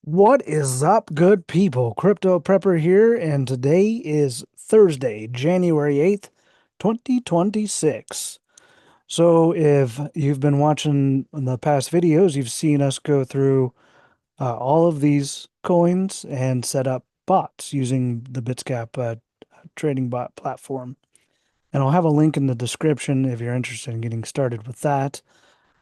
What is up, good people? Crypto Prepper here, and today is Thursday, January 8th, 2026. So, if you've been watching the past videos, you've seen us go through all of these coins and set up bots using the Bitscap trading bot platform. And I'll have a link in the description if you're interested in getting started with that.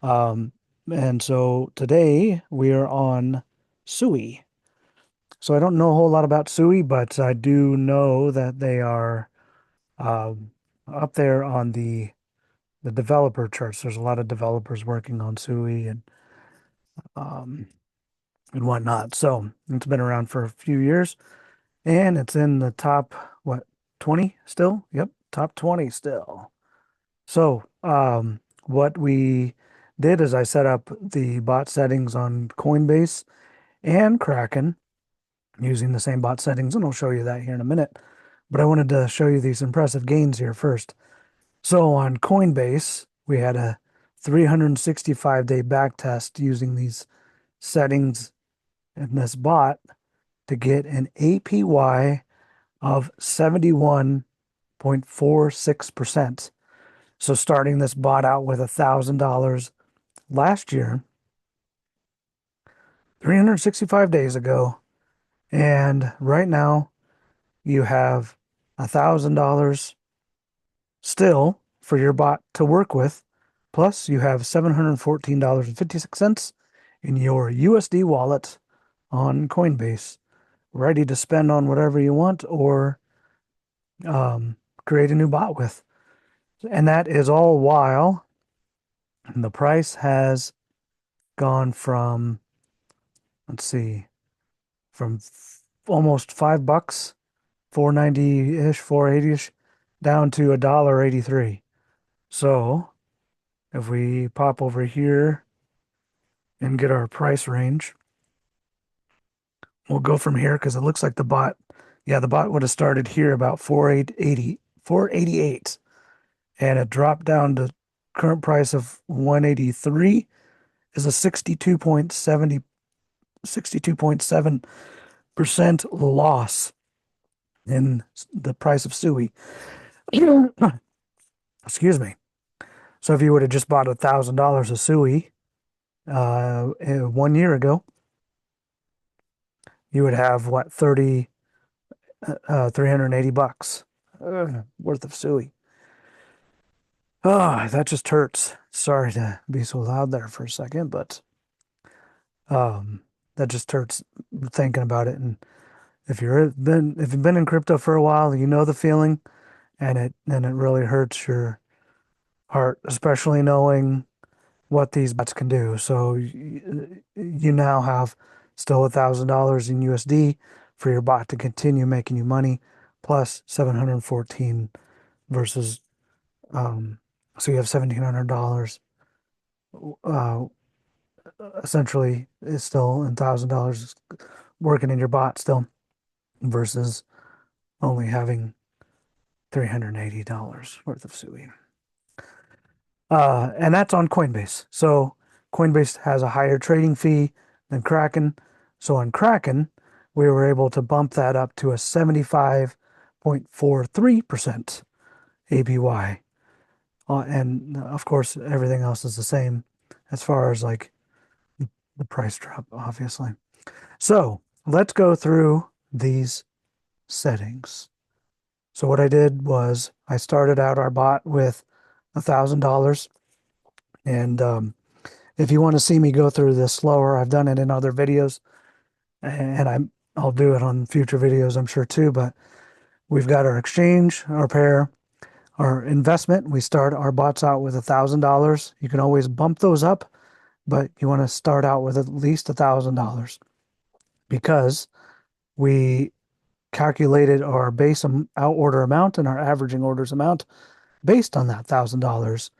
Um, and so today we are on SUI. So I don't know a whole lot about SUI, but I do know that they are um, up there on the developer charts. There's a lot of developers working on SUI um, and whatnot. So it's been around for a few years, and it's in the top what 20 still? Yep, top 20 still. So what we did is I set up the bot settings on Coinbase and Kraken using the same bot settings, and I'll show you that here in a minute. But I wanted to show you these impressive gains here first. So on Coinbase, we had a 365-day back test using these settings in this bot to get an APY of 71.46%. So starting this bot out with $1,000 last year, 365 days ago, and right now you have $1,000 still for your bot to work with. Plus, you have $714.56 in your USD wallet on Coinbase, ready to spend on whatever you want or um, create a new bot with. And that is all while the price has gone from, let's see, from almost $5, 490-ish, 480-ish, down to $1.83. So if we pop over here and get our price range, we'll go from here because it looks like the bot would have started here about 488, and it dropped down to current price of 183 is a 62.7% loss in the price of SUI. Excuse me. So if you would have just bought $1,000 of SUI 1 year ago, you would have what 380 bucks worth of SUI. Oh, that just hurts. Sorry to be so loud there for a second, but um, that just hurts thinking about it. And if you've been in crypto for a while, you know the feeling, and it really hurts your heart, especially knowing what these bots can do. So you now have still $1,000 in USD for your bot to continue making you money, plus 714 versus so you have $1,700. Uh, Essentially, is still $1,000 working in your bot still versus only having $380 worth of SUI. And that's on Coinbase. So Coinbase has a higher trading fee than Kraken. So on Kraken, we were able to bump that up to a 75.43% APY. And of course, everything else is the same as far as like the price drop, obviously. So let's go through these settings. So what I did was I started out our bot with $1,000. And if you want to see me go through this slower, I've done it in other videos, and I'll do it on future videos, I'm sure too. But we've got our exchange, our pair, our investment. We start our bots out with $1,000. You can always bump those up, but you want to start out with at least $1,000 because we calculated our base out order amount and our averaging orders amount based on that $1,000.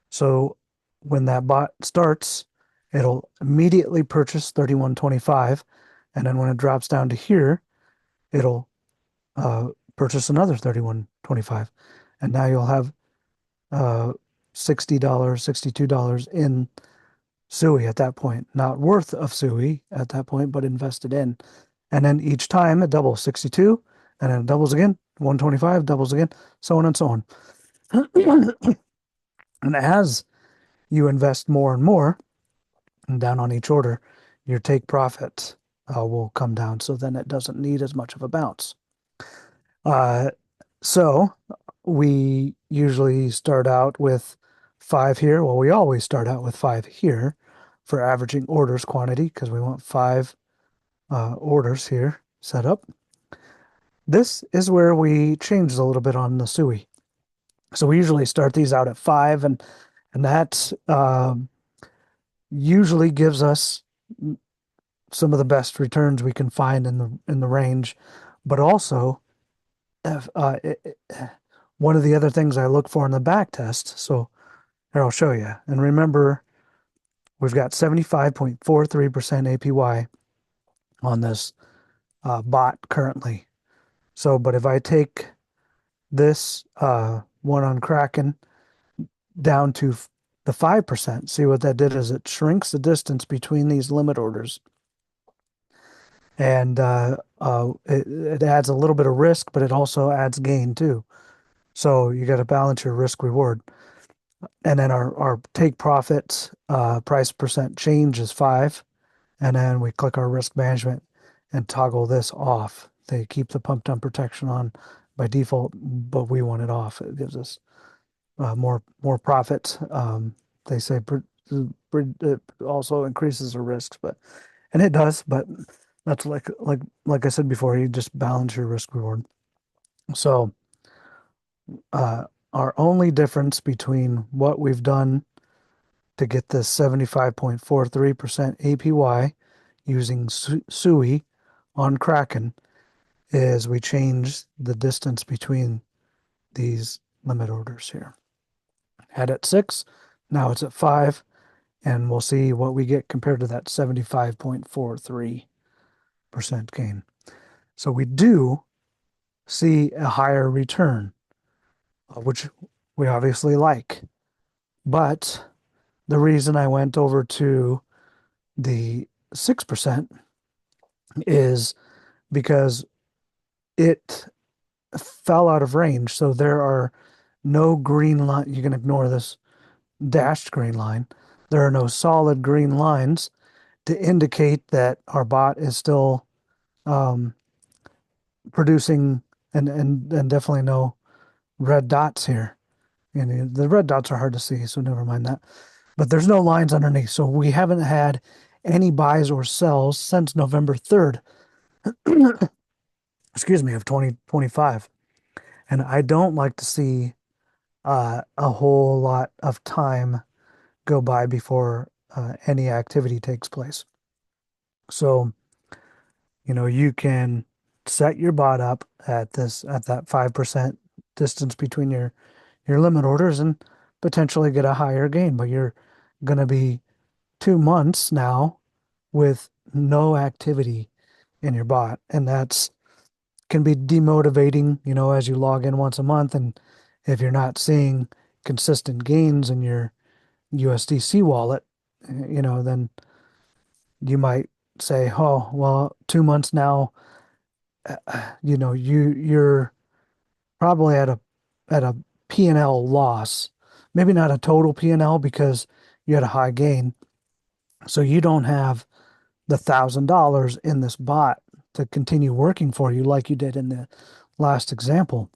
So when that bot starts, it'll immediately purchase 31.25, and then when it drops down to here, it'll purchase another 31.25, and now you'll have $60, $62 in SUI at that point, not worth of SUI at that point, but invested in. And then each time it doubles 62, and then it doubles again, 125, doubles again, so on and so on. And as you invest more and more, and down on each order, your take profit will come down. So then it doesn't need as much of a bounce. Uh, so we usually start out with five here. Well, we always start out with five here for averaging orders quantity because we want five orders here set up. This is where we changed a little bit on the SUI. So we usually start these out at five, and that usually gives us some of the best returns we can find in the range. But also, one of the other things I look for in the back test. So here I'll show you. And remember, we've got 75.43% APY on this bot currently. So, but if I take this one on Kraken down to the 5%, see what that did is it shrinks the distance between these limit orders. And it adds a little bit of risk, but it also adds gain too. So you got to balance your risk reward. And then our take profits price percent change is 5. And then we click our risk management and toggle this off. They keep the pump dump protection on by default, but we want it off. It gives us more profit. They say it also increases the risks, and it does. But that's like I said before, you just balance your risk reward. So our only difference between what we've done to get this 75.43% APY using SUI on Kraken is we changed the distance between these limit orders here. Had at 6, now it's at 5, and we'll see what we get compared to that 75.43% gain. So we do see a higher return, which we obviously like. But the reason I went over to the 6% is because it fell out of range. So there are no green line. You can ignore this dashed green line. There are no solid green lines to indicate that our bot is still producing, and definitely no red dots here. And the red dots are hard to see, so never mind that. But there's no lines underneath. So we haven't had any buys or sells since November 3rd, excuse me, of 2025. And I don't like to see a whole lot of time go by before any activity takes place. So, you can set your bot up at that 5% distance between your limit orders and potentially get a higher gain, but you're going to be 2 months now with no activity in your bot, and that's can be demotivating, as you log in once a month, and if you're not seeing consistent gains in your USDC wallet, then you might say, "Oh, well, 2 months now, you're probably at a P&L loss. Maybe not a total P&L because you had a high gain, so you don't have the $1,000 in this bot to continue working for you like you did in the last example,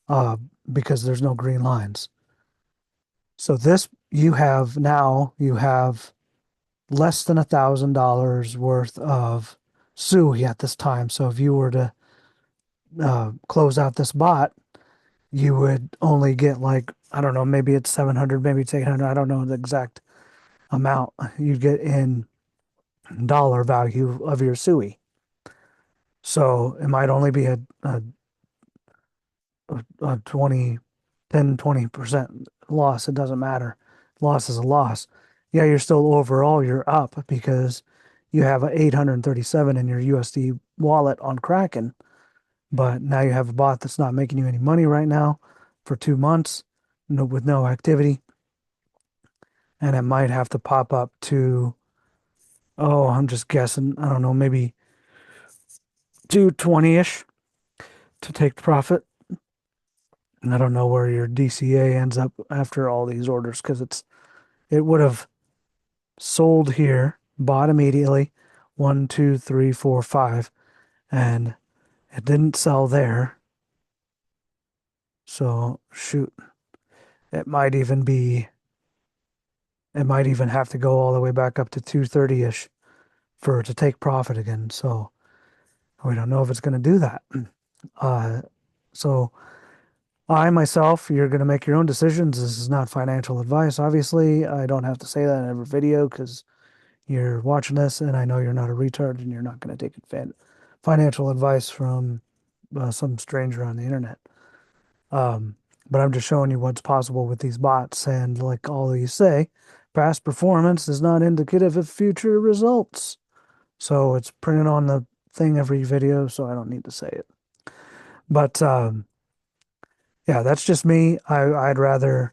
uh, because there's no green lines. So this you have less than $1,000 worth of SUI at this time. So if you were to close out this bot, you would only get, like, I don't know, maybe it's 700, maybe it's 800. I don't know the exact amount you get in dollar value of your SUI. So it might only be a 20% loss. It doesn't matter. Loss is a loss. Yeah, you're still overall, you're up because you have a 837 in your USD wallet on Kraken, but now you have a bot that's not making you any money right now for 2 months, with no activity. and it might have to pop up to, oh, I'm just guessing, I don't know, maybe 220-ish to take profit. And I don't know where your DCA ends up after all these orders because it would have sold here, bought immediately, one, two, three, four, five, and it didn't sell there. So shoot, it might even be, it might even have to go all the way back up to 230-ish for it to take profit again. So we don't know if it's going to do that. Uh, so I myself, you're going to make your own decisions. This is not financial advice. Obviously, I don't have to say that in every video because you're watching this and I know you're not a retard and you're not going to take financial advice from some stranger on the internet. Um, but I'm just showing you what's possible with these bots. And like all these say, past performance is not indicative of future results. So it's printed on the thing every video, so I don't need to say it. But yeah, that's just me. I'd rather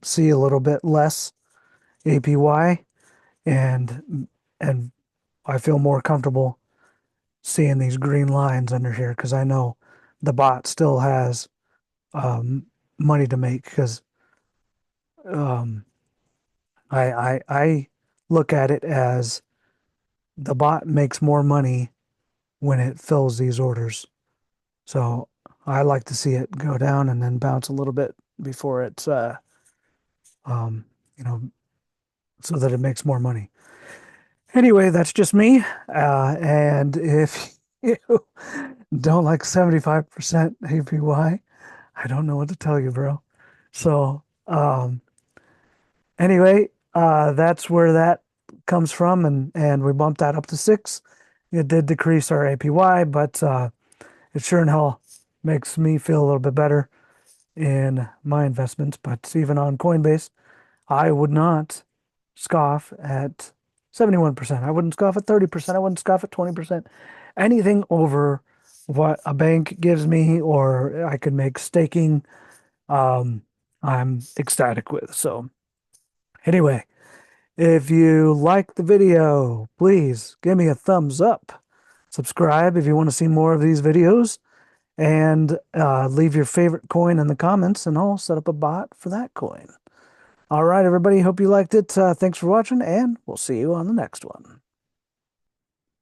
see a little bit less APY and I feel more comfortable seeing these green lines under here because I know the bot still has um, money to make because um, I look at it as the bot makes more money when it fills these orders. So I like to see it go down and then bounce a little bit before it's um, you know, so that it makes more money. Anyway, that's just me. And if you don't like 75% APY, I don't know what to tell you, bro. So, anyway, that's where that comes from, and we bumped that up to 6. It did decrease our APY, but it sure in hell makes me feel a little bit better in my investments. But even on Coinbase, I would not scoff at 71%. I wouldn't scoff at 30%. I wouldn't scoff at 20%. Anything over what a bank gives me or I could make staking, um, I'm ecstatic with. So, anyway, if you like the video, please give me a thumbs up. Subscribe if you want to see more of these videos, and leave your favorite coin in the comments, and I'll set up a bot for that coin. All right, everybody. Hope you liked it. Thanks for watching, and we'll see you on the next one.